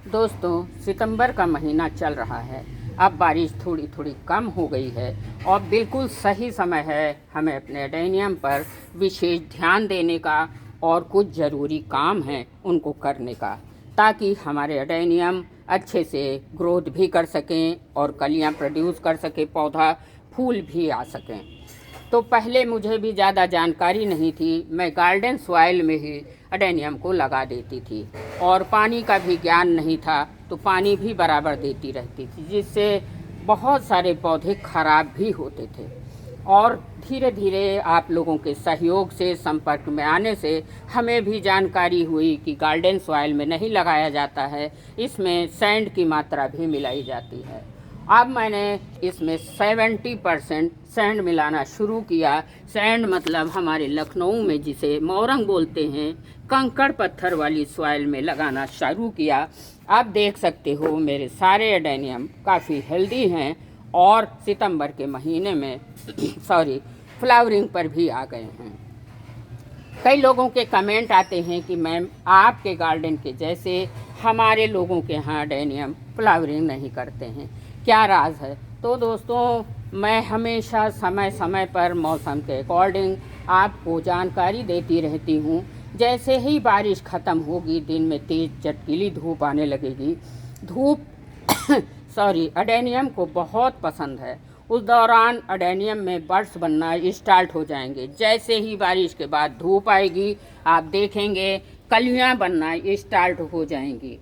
दोस्तों, सितंबर का महीना चल रहा है। अब बारिश थोड़ी थोड़ी कम हो गई है और बिल्कुल सही समय है हमें अपने एडेनियम पर विशेष ध्यान देने का और कुछ ज़रूरी काम हैं उनको करने का, ताकि हमारे एडेनियम अच्छे से ग्रोथ भी कर सकें और कलियां प्रोड्यूस कर सके, पौधा फूल भी आ सकें। तो पहले मुझे भी ज़्यादा जानकारी नहीं थी, मैं गार्डन सॉइल में ही एडेनियम को लगा देती थी और पानी का भी ज्ञान नहीं था, तो पानी भी बराबर देती रहती थी, जिससे बहुत सारे पौधे खराब भी होते थे। और धीरे धीरे आप लोगों के सहयोग से, संपर्क में आने से हमें भी जानकारी हुई कि गार्डन सॉइल में नहीं लगाया जाता है, इसमें सैंड की मात्रा भी मिलाई जाती है। अब मैंने इसमें 70% सैंड मिलाना शुरू किया। सैंड मतलब हमारे लखनऊ में जिसे मोरंग बोलते हैं, कंकड़ पत्थर वाली सॉइल में लगाना शुरू किया। आप देख सकते हो मेरे सारे एडेनियम काफ़ी हेल्दी हैं और सितंबर के महीने में फ्लावरिंग पर भी आ गए हैं। कई लोगों के कमेंट आते हैं कि मैम, आपके गार्डन के जैसे हमारे लोगों के यहाँ एडेनियम फ्लावरिंग नहीं करते हैं, क्या राज है? तो दोस्तों, मैं हमेशा समय समय पर मौसम के अकॉर्डिंग आपको जानकारी देती रहती हूँ। जैसे ही बारिश ख़त्म होगी, दिन में तेज़ चटकीली धूप आने लगेगी। धूप एडेनियम को बहुत पसंद है। उस दौरान एडेनियम में बड्स बनना स्टार्ट हो जाएंगे। जैसे ही बारिश के बाद धूप आएगी, आप देखेंगे कलियां बनना स्टार्ट हो जाएंगी,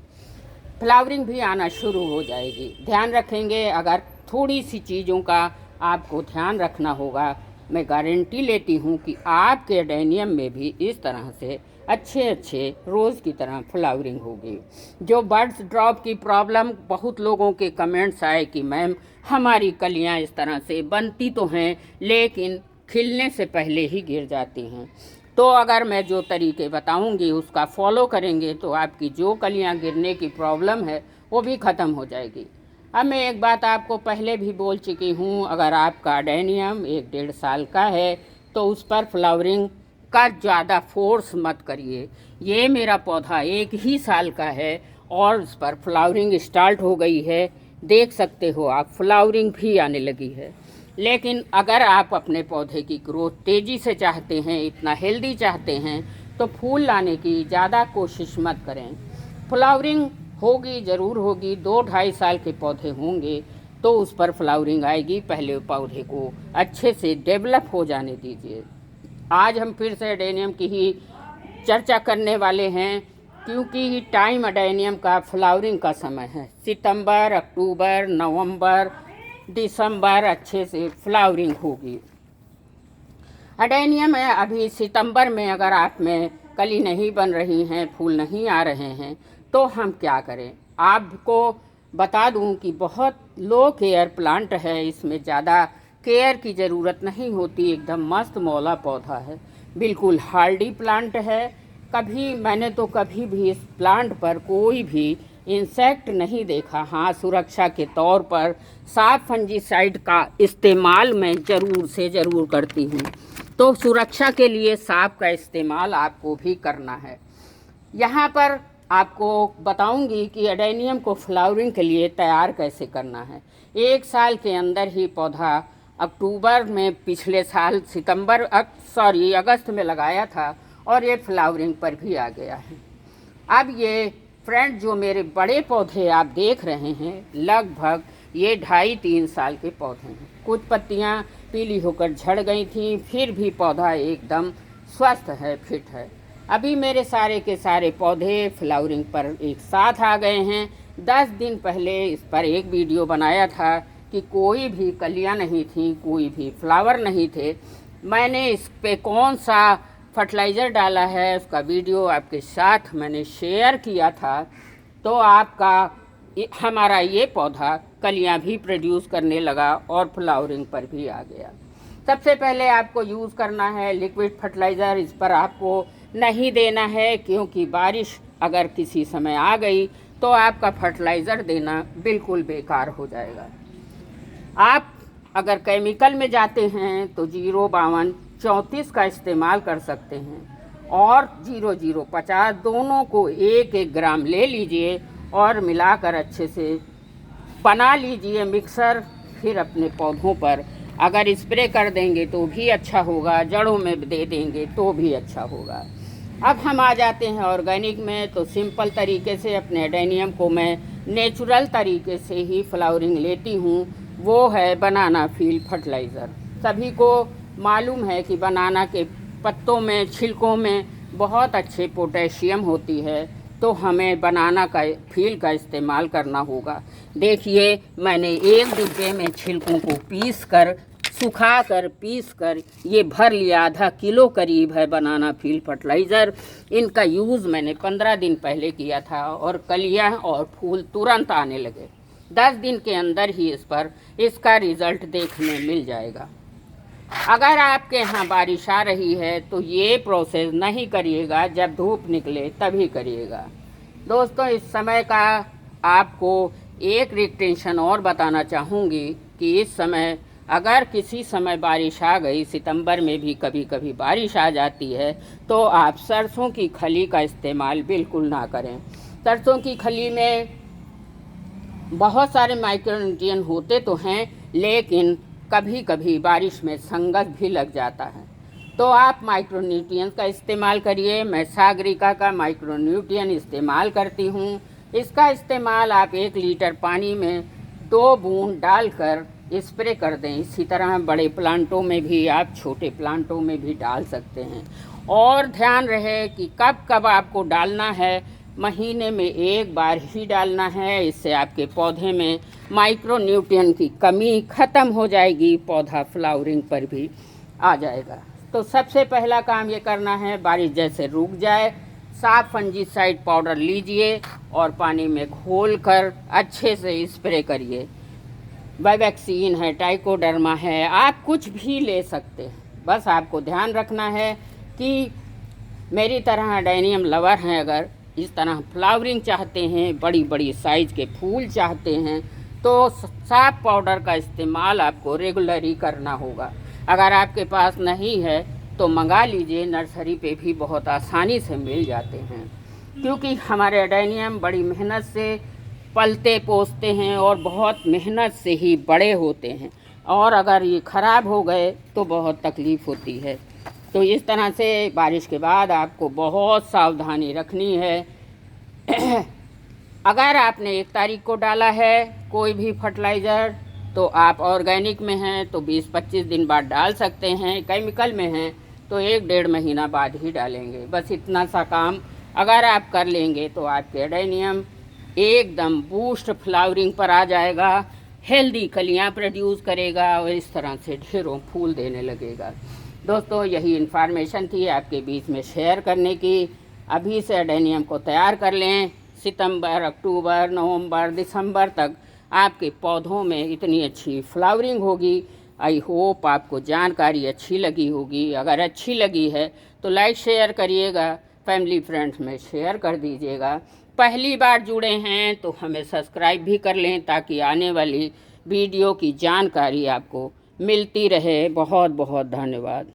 फ्लावरिंग भी आना शुरू हो जाएगी। ध्यान रखेंगे, अगर थोड़ी सी चीज़ों का आपको ध्यान रखना होगा, मैं गारंटी लेती हूँ कि आपके एडेनियम में भी इस तरह से अच्छे अच्छे रोज़ की तरह फ्लावरिंग होगी। जो बर्ड्स ड्रॉप की प्रॉब्लम, बहुत लोगों के कमेंट्स आए कि मैम, हमारी कलियाँ इस तरह से बनती तो हैं लेकिन खिलने से पहले ही गिर जाती हैं। तो अगर मैं जो तरीके बताऊंगी उसका फॉलो करेंगे तो आपकी जो कलियां गिरने की प्रॉब्लम है वो भी ख़त्म हो जाएगी। अब मैं एक बात आपको पहले भी बोल चुकी हूँ, अगर आपका एडेनियम 1-1.5 साल का है तो उस पर फ्लावरिंग का ज़्यादा फोर्स मत करिए। ये मेरा पौधा 1 ही साल का है और उस पर फ्लावरिंग स्टार्ट हो गई है, देख सकते हो आप, फ्लावरिंग भी आने लगी है। लेकिन अगर आप अपने पौधे की ग्रोथ तेज़ी से चाहते हैं, इतना हेल्दी चाहते हैं, तो फूल लाने की ज़्यादा कोशिश मत करें। फ्लावरिंग होगी, ज़रूर होगी। 2-2.5 साल के पौधे होंगे तो उस पर फ्लावरिंग आएगी। पहले पौधे को अच्छे से डेवलप हो जाने दीजिए। आज हम फिर से एडेनियम की ही चर्चा करने वाले हैं, क्योंकि टाइम एडेनियम का फ्लावरिंग का समय है। सितंबर, अक्टूबर, नवंबर, दिसंबर अच्छे से फ्लावरिंग होगी। एडेनियम है, अभी सितंबर में अगर आप में कली नहीं बन रही हैं, फूल नहीं आ रहे हैं, तो हम क्या करें? आपको बता दूं कि बहुत लो केयर प्लांट है, इसमें ज़्यादा केयर की ज़रूरत नहीं होती। एकदम मस्त मौला पौधा है, बिल्कुल हार्डी प्लांट है। मैंने तो कभी भी इस प्लांट पर कोई भी इंसेक्ट नहीं देखा। हाँ, सुरक्षा के तौर पर साफ फंजीसाइड का इस्तेमाल मैं ज़रूर से ज़रूर करती हूँ, तो सुरक्षा के लिए साफ का इस्तेमाल आपको भी करना है। यहाँ पर आपको बताऊंगी कि एडेनियम को फ्लावरिंग के लिए तैयार कैसे करना है। 1 साल के अंदर ही पौधा अक्टूबर में पिछले साल अगस्त में लगाया था और ये फ्लावरिंग पर भी आ गया है। अब ये फ्रेंड, जो मेरे बड़े पौधे आप देख रहे हैं, लगभग ये 2.5-3 साल के पौधे हैं। कुछ पत्तियां पीली होकर झड़ गई थी, फिर भी पौधा एकदम स्वस्थ है, फिट है। अभी मेरे सारे के सारे पौधे फ्लावरिंग पर एक साथ आ गए हैं। 10 दिन पहले इस पर एक वीडियो बनाया था कि कोई भी कलियां नहीं थी, कोई भी फ्लावर नहीं थे। मैंने इस पे कौन सा फर्टिलाइज़र डाला है उसका वीडियो आपके साथ मैंने शेयर किया था। तो हमारा ये पौधा कलियां भी प्रोड्यूस करने लगा और फ्लावरिंग पर भी आ गया। सबसे पहले आपको यूज़ करना है लिक्विड फर्टिलाइज़र। इस पर आपको नहीं देना है, क्योंकि बारिश अगर किसी समय आ गई तो आपका फर्टिलाइज़र देना बिल्कुल बेकार हो जाएगा। आप अगर केमिकल में जाते हैं तो 052-34 का इस्तेमाल कर सकते हैं और 0050 दोनों को 1-1 ग्राम ले लीजिए और मिलाकर अच्छे से बना लीजिए मिक्सर। फिर अपने पौधों पर अगर स्प्रे कर देंगे तो भी अच्छा होगा, जड़ों में दे देंगे तो भी अच्छा होगा। अब हम आ जाते हैं ऑर्गेनिक में। तो सिंपल तरीके से अपने एडेनियम को मैं नेचुरल तरीके से ही फ्लावरिंग लेती हूँ, वो है बनाना फील्ड फर्टिलाइज़र। सभी को मालूम है कि बनाना के पत्तों में, छिलकों में बहुत अच्छे पोटेशियम होती है, तो हमें बनाना का फील का इस्तेमाल करना होगा। देखिए, मैंने एक डिब्बे में छिलकों को पीस कर ये भर लिया, आधा किलो करीब है बनाना फील्ड फर्टिलाइज़र। इनका यूज़ मैंने 15 दिन पहले किया था और कलियां और फूल तुरंत आने लगे। 10 दिन के अंदर ही इसका रिज़ल्ट देखने मिल जाएगा। अगर आपके यहाँ बारिश आ रही है तो ये प्रोसेस नहीं करिएगा, जब धूप निकले तभी करिएगा। दोस्तों, इस समय का आपको एक रिटेंशन और बताना चाहूँगी कि इस समय अगर किसी समय बारिश आ गई, सितंबर में भी कभी कभी बारिश आ जाती है, तो आप सरसों की खली का इस्तेमाल बिल्कुल ना करें। सरसों की खली में बहुत सारे माइक्रोन्यूट्रिएंट होते तो हैं, लेकिन कभी कभी बारिश में फंगस भी लग जाता है, तो आप माइक्रोन्यूट्रिएंट का इस्तेमाल करिए। मैं सागरिका का माइक्रोन्यूट्रिएंट इस्तेमाल करती हूँ। इसका इस्तेमाल आप 1 लीटर पानी में 2 बूंद डालकर स्प्रे कर दें। इसी तरह बड़े प्लांटों में भी, आप छोटे प्लांटों में भी डाल सकते हैं। और ध्यान रहे कि कब कब आपको डालना है, महीने में 1 बार ही डालना है। इससे आपके पौधे में माइक्रोन्यूट्रिएंट की कमी ख़त्म हो जाएगी, पौधा फ्लावरिंग पर भी आ जाएगा। तो सबसे पहला काम ये करना है, बारिश जैसे रुक जाए, साफ फंजीसाइड पाउडर लीजिए और पानी में घोलकर अच्छे से स्प्रे करिए। वाइवैक्सीन है, ट्राइकोडर्मा है, आप कुछ भी ले सकते हैं। बस आपको ध्यान रखना है कि मेरी तरह एडेनियम लवर हैं, अगर इस तरह फ्लावरिंग चाहते हैं, बड़ी बड़ी साइज़ के फूल चाहते हैं, तो साफ पाउडर का इस्तेमाल आपको रेगुलर ही करना होगा। अगर आपके पास नहीं है तो मंगा लीजिए, नर्सरी पे भी बहुत आसानी से मिल जाते हैं, क्योंकि हमारे एडेनियम बड़ी मेहनत से पलते पोसते हैं और बहुत मेहनत से ही बड़े होते हैं, और अगर ये ख़राब हो गए तो बहुत तकलीफ़ होती है। तो इस तरह से बारिश के बाद आपको बहुत सावधानी रखनी है। अगर आपने 1 तारीख को डाला है कोई भी फर्टिलाइज़र, तो आप ऑर्गेनिक में हैं तो 20-25 दिन बाद डाल सकते हैं, केमिकल में हैं तो 1-1.5 महीना बाद ही डालेंगे। बस इतना सा काम अगर आप कर लेंगे तो आपके एडेनियम एकदम बूस्ट फ्लावरिंग पर आ जाएगा, हेल्दी कलियां प्रोड्यूस करेगा और इस तरह से ढेरों फूल देने लगेगा। दोस्तों, यही इन्फॉर्मेशन थी आपके बीच में शेयर करने की। अभी से एडेनियम को तैयार कर लें, सितंबर, अक्टूबर, नवंबर, दिसंबर तक आपके पौधों में इतनी अच्छी फ्लावरिंग होगी। आई होप आपको जानकारी अच्छी लगी होगी। अगर अच्छी लगी है तो लाइक शेयर करिएगा, फैमिली फ्रेंड्स में शेयर कर दीजिएगा। पहली बार जुड़े हैं तो हमें सब्सक्राइब भी कर लें, ताकि आने वाली वीडियो की जानकारी आपको मिलती रहे। बहुत बहुत धन्यवाद।